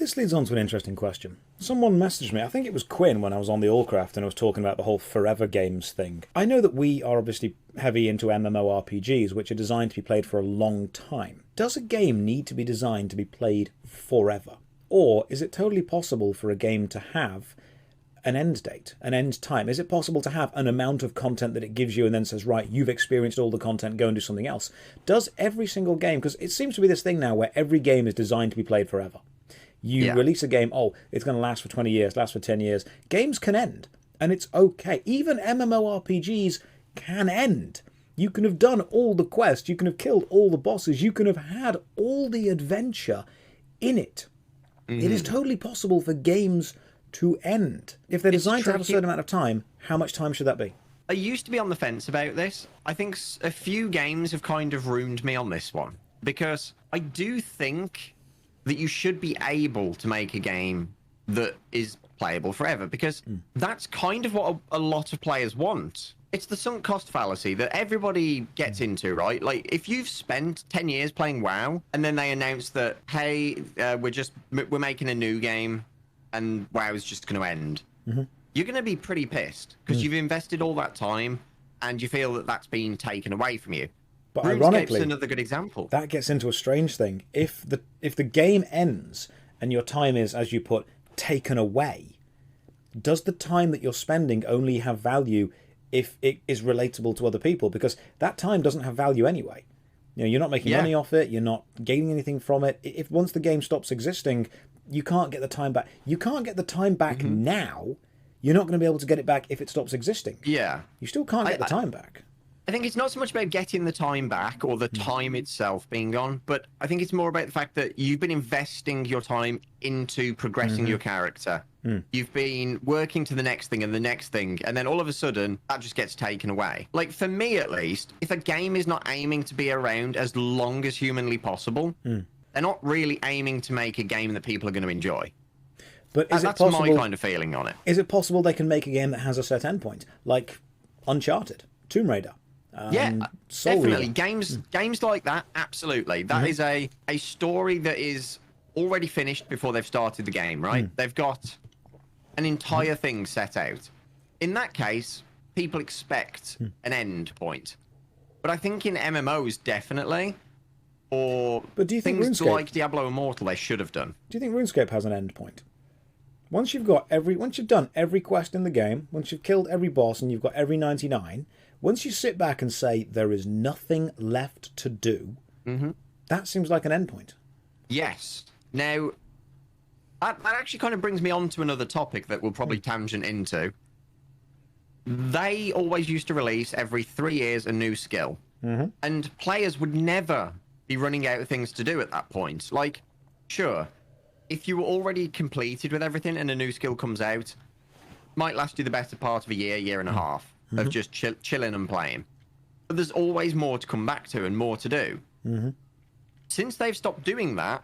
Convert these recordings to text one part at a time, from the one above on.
This leads on to an interesting question. Someone messaged me, I think it was Quinn when I was on the Allcraft and I was talking about the whole forever games thing. I know that we are obviously heavy into MMORPGs, which are designed to be played for a long time. Does a game need to be designed to be played forever? Or is it totally possible for a game to have an end date, an end time? Is it possible to have an amount of content that it gives you and then says, right, you've experienced all the content, go and do something else? Does every single game, because it seems to be this thing now where every game is designed to be played forever. You release a game, oh, it's going to last for 20 years, last for 10 years. Games can end, and it's okay. Even MMORPGs can end. You can have done all the quests, you can have killed all the bosses, you can have had all the adventure in it. Mm-hmm. It is totally possible for games to end. If they're designed to have a certain amount of time, how much time should that be? I used to be on the fence about this. I think a few games have kind of ruined me on this one, because I do think that you should be able to make a game that is playable forever, because that's kind of what a lot of players want. It's the sunk cost fallacy that everybody gets into, right? Like, if you've spent 10 years playing WoW and then they announce that, hey, we're making a new game and WoW is just going to end, you're going to be pretty pissed because you've invested all that time and you feel that that's been taken away from you. But RuneScape's ironically, another good example. That gets into a strange thing. If the game ends and your time is, as you put, taken away, does the time that you're spending only have value if it is relatable to other people? Because that time doesn't have value anyway. You know, you're not making money off it. You're not gaining anything from it. If once the game stops existing, you can't get the time back. You can't get the time back now. You're not going to be able to get it back if it stops existing. Yeah. You still can't get the time back. I think it's not so much about getting the time back or the time itself being gone, but I think it's more about the fact that you've been investing your time into progressing your character. You've been working to the next thing and the next thing, and then all of a sudden, that just gets taken away. Like, for me at least, if a game is not aiming to be around as long as humanly possible, they're not really aiming to make a game that people are going to enjoy. But is that's it possible, my kind of feeling on it. Is it possible they can make a game that has a set endpoint? Like Uncharted, Tomb Raider? Definitely. Games like that, absolutely. That is a story that is already finished before they've started the game, right? They've got an entire thing set out. In that case, people expect an end point. But I think in MMOs, definitely, or but do you think things RuneScape, like Diablo Immortal, they should have done. Do you think RuneScape has an end point? Once you've done every quest in the game, once you've killed every boss and you've got every 99, once you sit back and say there is nothing left to do, that seems like an endpoint. Yes. Now, that actually kind of brings me on to another topic that we'll probably tangent into. They always used to release every 3 years a new skill. And players would never be running out of things to do at that point. Like, sure, if you were already completed with everything and a new skill comes out, might last you the better part of a year and a half of just chilling and playing. But there's always more to come back to and more to do. Since they've stopped doing that,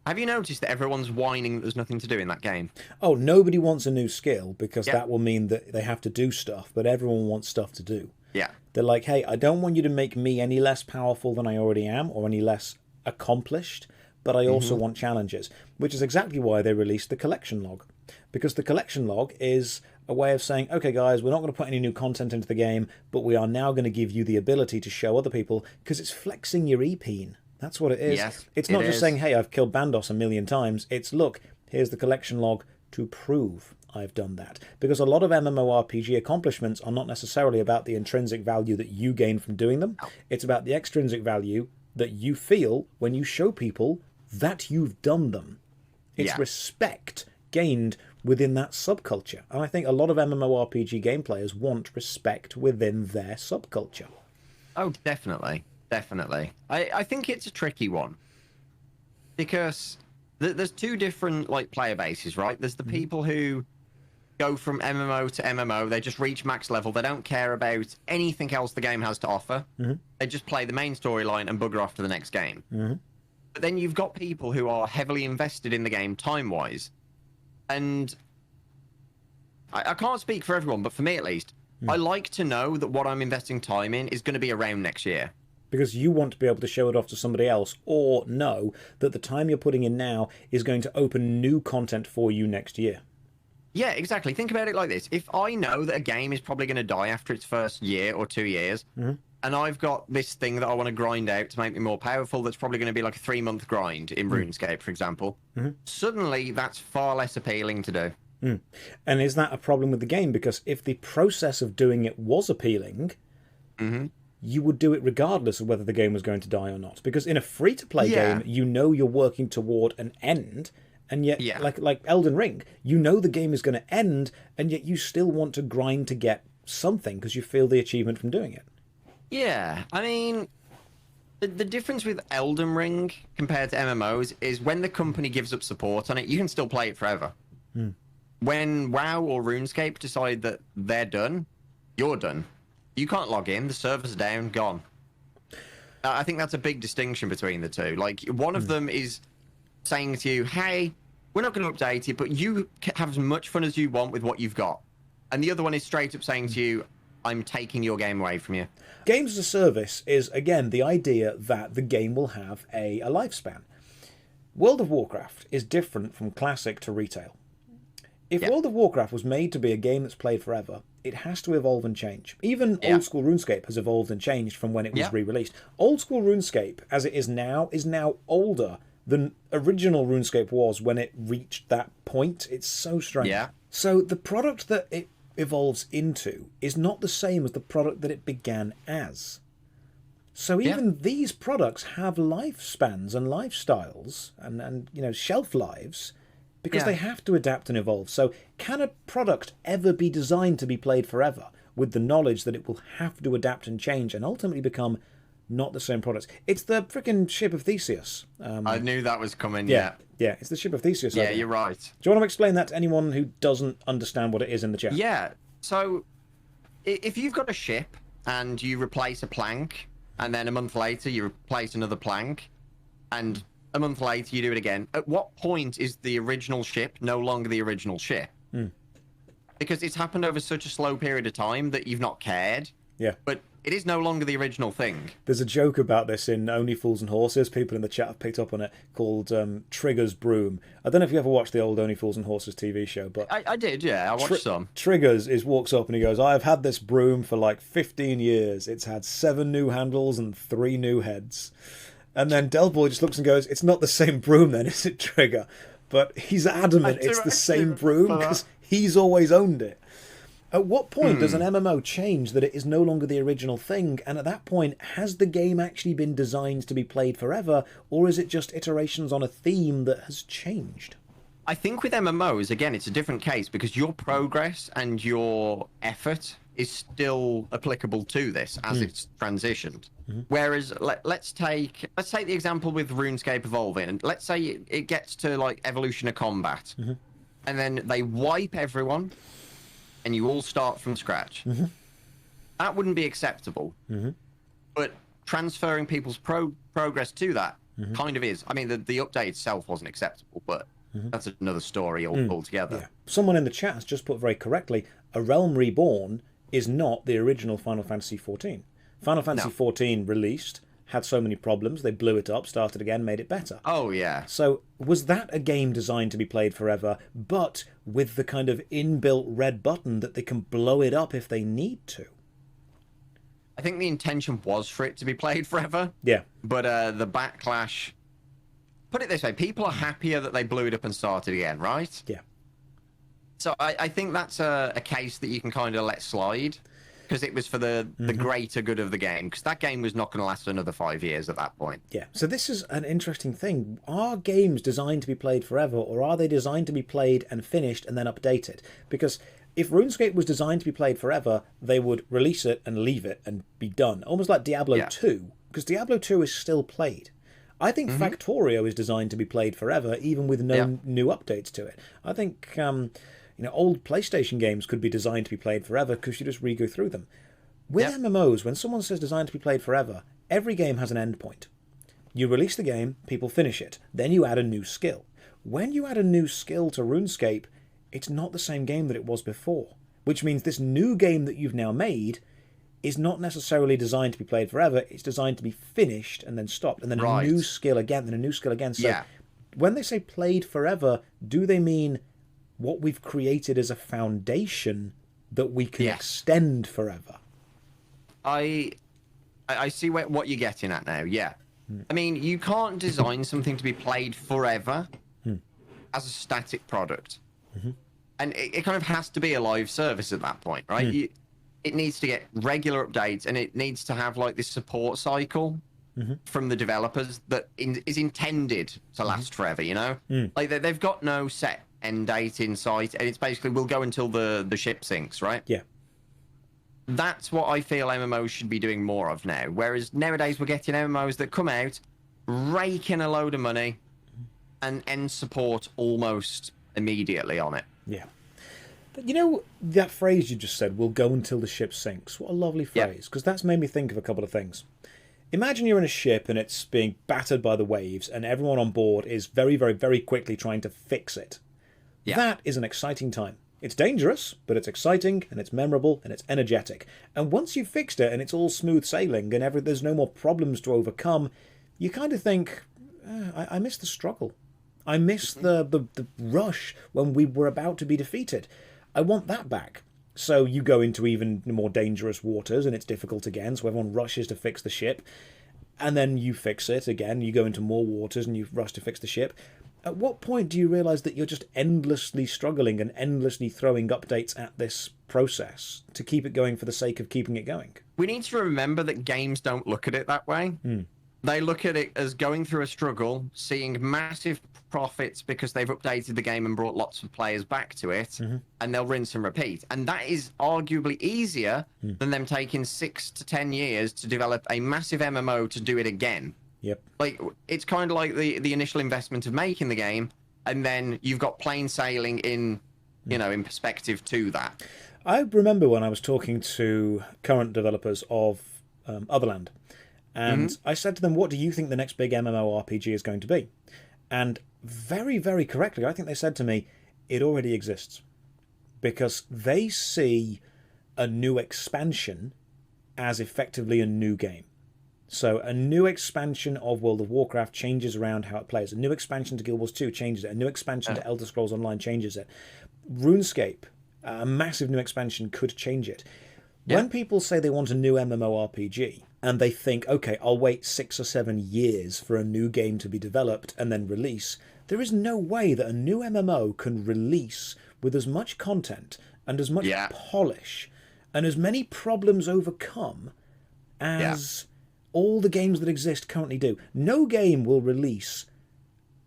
have you noticed that everyone's whining that there's nothing to do in that game? Oh, nobody wants a new skill because that will mean that they have to do stuff, but everyone wants stuff to do. Yeah. They're like, hey, I don't want you to make me any less powerful than I already am or any less accomplished, but I also want challenges, which is exactly why they released the collection log. Because the collection log is a way of saying, okay, guys, we're not going to put any new content into the game, but we are now going to give you the ability to show other people, because it's flexing your EP. That's what it is. Yes, it's not just saying, hey, I've killed Bandos 1,000,000 times. It's, look, here's the collection log to prove I've done that. Because a lot of MMORPG accomplishments are not necessarily about the intrinsic value that you gain from doing them. It's about the extrinsic value that you feel when you show people that you've done them. It's respect gained within that subculture. And I think a lot of MMORPG game players want respect within their subculture. Oh, definitely. Definitely. I think it's a tricky one. Because there's two different player bases, right? There's the people who go from MMO to MMO. They just reach max level. They don't care about anything else the game has to offer. They just play the main storyline and bugger off to the next game. But then you've got people who are heavily invested in the game time-wise. And I can't speak for everyone, but for me at least, I like to know that what I'm investing time in is going to be around next year. because you want to be able to show it off to somebody else, or know that the time you're putting in now is going to open new content for you next year. Yeah, exactly. Think about it like this. If I know that a game is probably going to die after its first year or 2 years, and I've got this thing that I want to grind out to make me more powerful, that's probably going to be like a 3-month grind in RuneScape, for example, suddenly that's far less appealing to do. And is that a problem with the game? Because if the process of doing it was appealing, you would do it regardless of whether the game was going to die or not. Because in a free-to-play game, you know you're working toward an end, and yet, like Elden Ring, you know the game is going to end, and yet you still want to grind to get something because you feel the achievement from doing it. Yeah, I mean, the difference with Elden Ring compared to MMOs is when the company gives up support on it, you can still play it forever. When WoW or RuneScape decide that they're done, you're done. You can't log in, the server's down, gone. I think that's a big distinction between the two. Like, one of them is saying to you, hey, we're not going to update it, but you have as much fun as you want with what you've got. And the other one is straight up saying to you, I'm taking your game away from you. Games as a service is, again, the idea that the game will have a lifespan. World of Warcraft is different from classic to retail. If World of Warcraft was made to be a game that's played forever, it has to evolve and change. Even old school RuneScape has evolved and changed from when it was re-released. Old school RuneScape, as it is now older than original RuneScape was when it reached that point. It's so strange. So the product that it evolves into is not the same as the product that it began as. So even these products have lifespans and lifestyles and you know, shelf lives, because they have to adapt and evolve. So can a product ever be designed to be played forever with the knowledge that it will have to adapt and change and ultimately become not the same products? It's the freaking ship of Theseus. I knew that was coming, Yeah, it's the ship of Theseus. Yeah, you're right. Do you want to explain that to anyone who doesn't understand what it is in the chat? Yeah, so if you've got a ship and you replace a plank, and then a month later you replace another plank, and a month later you do it again, at what point is the original ship no longer the original ship? Because it's happened over such a slow period of time that you've not cared. Yeah. But it is no longer the original thing. There's a joke about this in Only Fools and Horses. People in the chat have picked up on it, called Trigger's Broom. I don't know if you ever watched the old Only Fools and Horses TV show, but I did, yeah. I watched some. Triggers walks up and he goes, I've had this broom for like 15 years. It's had 7 new handles and 3 new heads. And then Delboy just looks and goes, it's not the same broom then, is it, Trigger? But he's adamant it's the same broom because he's always owned it. At what point does an MMO change that it is no longer the original thing? And at that point, has the game actually been designed to be played forever? Or is it just iterations on a theme that has changed? I think with MMOs, again, it's a different case because your progress and your effort is still applicable to this as it's transitioned. Whereas let's take the example with RuneScape evolving, and let's say it gets to like evolution of combat, and then they wipe everyone, and you all start from scratch. That wouldn't be acceptable. But transferring people's progress to that kind of is. I mean, the update itself wasn't acceptable, but that's another story altogether. Yeah. Someone in the chat has just put very correctly, A Realm Reborn is not the original Final Fantasy XIV. Final Fantasy XIV released, had so many problems, they blew it up, started again, made it better. Oh, yeah. So was that a game designed to be played forever, but with the kind of inbuilt red button that they can blow it up if they need to? I think the intention was for it to be played forever. Yeah. But the backlash... Put it this way, people are happier that they blew it up and started again, right? Yeah. So I think that's a case that you can kind of let slide, because it was for the greater good of the game, because that game was not going to last another 5 years at that point. Yeah, so this is an interesting thing. Are games designed to be played forever, or are they designed to be played and finished and then updated? Because if RuneScape was designed to be played forever, they would release it and leave it and be done. Almost like Diablo 2, because Diablo 2 is still played. I think Factorio is designed to be played forever, even with no new updates to it. I think... old PlayStation games could be designed to be played forever because you just re-go through them. With MMOs, when someone says designed to be played forever, every game has an end point. You release the game, people finish it, then you add a new skill. When you add a new skill to RuneScape, it's not the same game that it was before, which means this new game that you've now made is not necessarily designed to be played forever. It's designed to be finished and then stopped, and then a new skill again, then a new skill again. So when they say played forever, do they mean what we've created as a foundation that we can extend forever? I see what you're getting at now, yeah. I mean, you can't design something to be played forever as a static product. And it kind of has to be a live service at that point, right? It needs to get regular updates, and it needs to have like this support cycle from the developers that is intended to last forever, you know? Like they've got no set end date in sight, and it's basically we'll go until the ship sinks, right? Yeah. That's what I feel MMOs should be doing more of now. Whereas nowadays we're getting MMOs that come out, rake in a load of money, and end support almost immediately on it. Yeah. But you know, that phrase you just said, we'll go until the ship sinks. What a lovely phrase, because that's made me think of a couple of things. Imagine you're in a ship and it's being battered by the waves, and everyone on board is very, very, very quickly trying to fix it. That is an exciting time. It's dangerous, but it's exciting, and it's memorable, and it's energetic. And once you've fixed it, and it's all smooth sailing, and there's no more problems to overcome, you kind of think, I miss the struggle. I miss the rush when we were about to be defeated. I want that back. So you go into even more dangerous waters, and it's difficult again, so everyone rushes to fix the ship. And then you fix it again, you go into more waters, and you rush to fix the ship. At what point do you realise that you're just endlessly struggling and endlessly throwing updates at this process to keep it going for the sake of keeping it going? We need to remember that games don't look at it that way. They look at it as going through a struggle, seeing massive profits because they've updated the game and brought lots of players back to it, and they'll rinse and repeat. And that is arguably easier than them taking 6 to 10 years to develop a massive MMO to do it again. Yep. Like, it's kind of like the initial investment of making the game, and then you've got plain sailing in, you know, in perspective to that. I remember when I was talking to current developers of Otherland, and I said to them, what do you think the next big MMORPG is going to be? And very, very correctly, I think they said to me, it already exists. Because they see a new expansion as effectively a new game. So a new expansion of World of Warcraft changes around how it plays. A new expansion to Guild Wars 2 changes it. A new expansion to Elder Scrolls Online changes it. RuneScape, a massive new expansion, could change it. When people say they want a new MMORPG, and they think, okay, I'll wait 6 or 7 years for a new game to be developed and then release, there is no way that a new MMO can release with as much content and as much polish and as many problems overcome as all the games that exist currently do. No game will release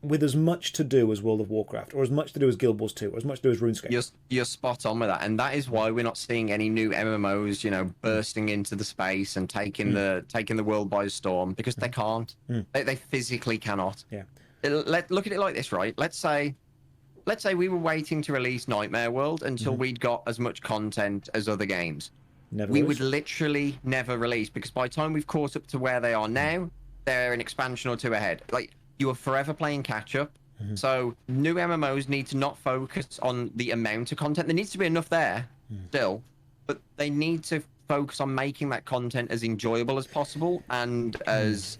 with as much to do as World of Warcraft, or as much to do as Guild Wars 2, or as much to do as RuneScape. You're spot on with that, and that is why we're not seeing any new MMOs, you know, bursting into the space and taking the world by storm, because they can't. They physically cannot. Yeah. Look at it like this, right? Let's say we were waiting to release Nightmare World until we'd got as much content as other games. We would literally never release, because by the time we've caught up to where they are now, they're an expansion or two ahead. Like, you are forever playing catch up. So new MMOs need to not focus on the amount of content. There needs to be enough there still, but they need to focus on making that content as enjoyable as possible and as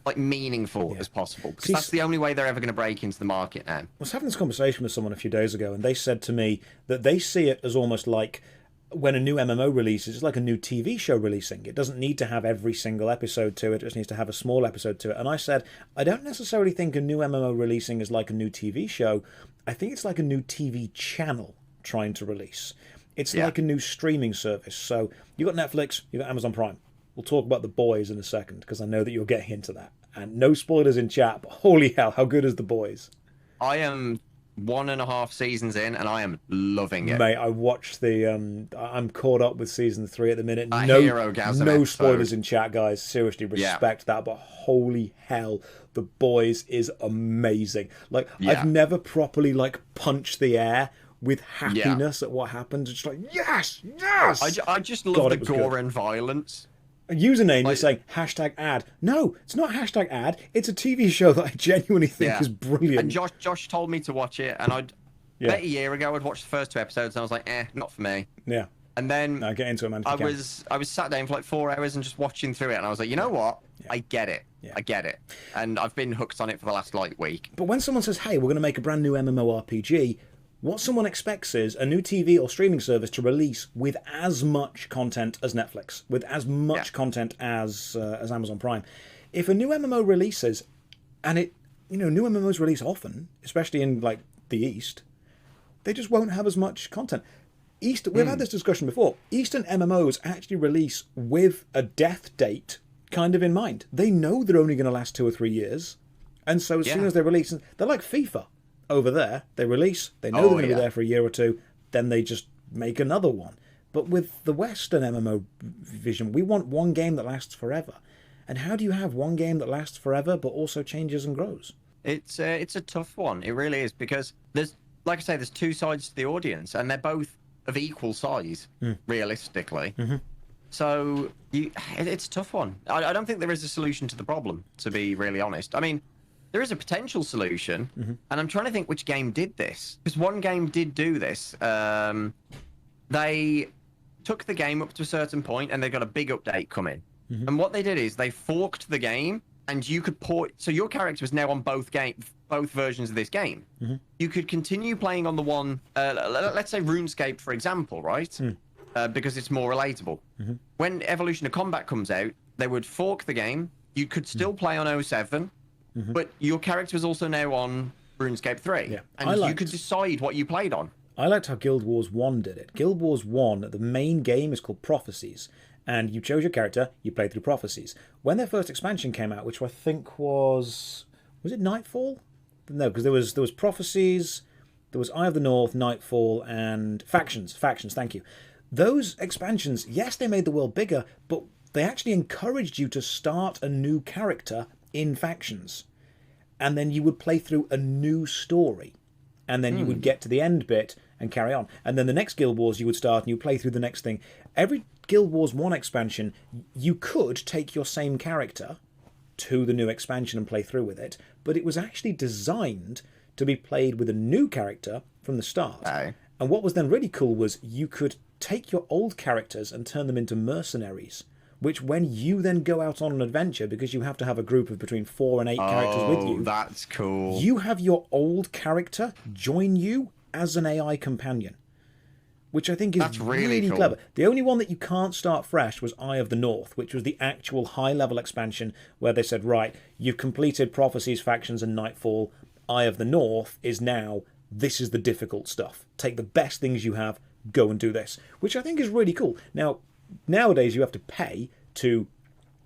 like meaningful as possible. Because that's the only way they're ever going to break into the market now. I was having this conversation with someone a few days ago, and they said to me that they see it as almost like when a new MMO releases, it's like a new TV show releasing. It doesn't need to have every single episode to it. It just needs to have a small episode to it. And I said, I don't necessarily think a new MMO releasing is like a new TV show. I think it's like a new TV channel trying to release. It's like a new streaming service. So you've got Netflix, you've got Amazon Prime. We'll talk about The Boys in a second, because I know that you're getting into that. And no spoilers in chat, but holy hell, how good is The Boys? I am 1.5 seasons in, and I am loving it. Mate, I watched I'm caught up with season 3 at the minute. No spoilers in chat, guys. Seriously, respect that. But holy hell, The Boys is amazing. Like, I've never properly punched the air with happiness at what happened. It's like, yes. I just love the gore and violence. A username is saying #ad. No, it's not #ad. It's a TV show that I genuinely think is brilliant. And Josh told me to watch it, and bet a year ago I'd watched the first 2 episodes, and I was like, not for me. Yeah. And then No, get into it, man. I was sat down for like 4 hours and just watching through it, and I was like, you know what? Yeah. I get it. Yeah. I get it. And I've been hooked on it for the last like week. But when someone says, hey, we're going to make a brand new MMORPG, what someone expects is a new TV or streaming service to release with as much content as Netflix, with as much content as Amazon Prime. If a new MMO releases, and new MMOs release often, especially in like the East, they just won't have as much content. We've had this discussion before. Eastern MMOs actually release with a death date kind of in mind. They know they're only going to last 2 or 3 years, and so as soon as they release, they're like FIFA. Over there, they release, they know they're going to be there for a year or two, then they just make another one. But with the Western MMO vision, we want one game that lasts forever. And how do you have one game that lasts forever but also changes and grows? It's a tough one. It really is, because there's, like I say, there's two sides to the audience, and they're both of equal size, realistically. Mm-hmm. So it's a tough one. I don't think there is a solution to the problem, to be really honest. I mean, there is a potential solution, and I'm trying to think which game did this. Because one game did do this. They took the game up to a certain point, and they got a big update coming. And what they did is they forked the game, and you could port. So your character was now on both versions of this game. You could continue playing on the one. Let's say RuneScape, for example, right? Because it's more relatable. When Evolution of Combat comes out, they would fork the game. You could still play on 07. But your character is also now on RuneScape 3. Yeah. And you could decide what you played on. I liked how Guild Wars 1 did it. Guild Wars 1, the main game is called Prophecies. And you chose your character, you played through Prophecies. When their first expansion came out, which I think was it Nightfall? No, because there was Prophecies, there was Eye of the North, Nightfall, and Factions. Factions, thank you. Those expansions, yes, they made the world bigger, but they actually encouraged you to start a new character in Factions, and then you would play through a new story, and then you would get to the end bit and carry on, and then the next Guild Wars you would start and you play through the next thing. Every Guild Wars 1 expansion, you could take your same character to the new expansion and play through with it, but it was actually designed to be played with a new character from the start. And what was then really cool was you could take your old characters and turn them into mercenaries, which when you then go out on an adventure, because you have to have a group of between 4 and 8 characters with you. That's cool. You have your old character join you as an AI companion, which I think is really cool. Clever. The only one that you can't start fresh was Eye of the North, which was the actual high-level expansion where they said, right, you've completed Prophecies, Factions, and Nightfall. Eye of the North is now, this is the difficult stuff. Take the best things you have, go and do this, which I think is really cool. Now, nowadays you have to pay to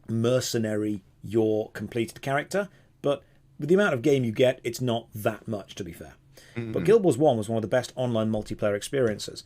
mercenary your completed character, but with the amount of game you get, it's not that much, to be fair. But Guild Wars 1 was one of the best online multiplayer experiences.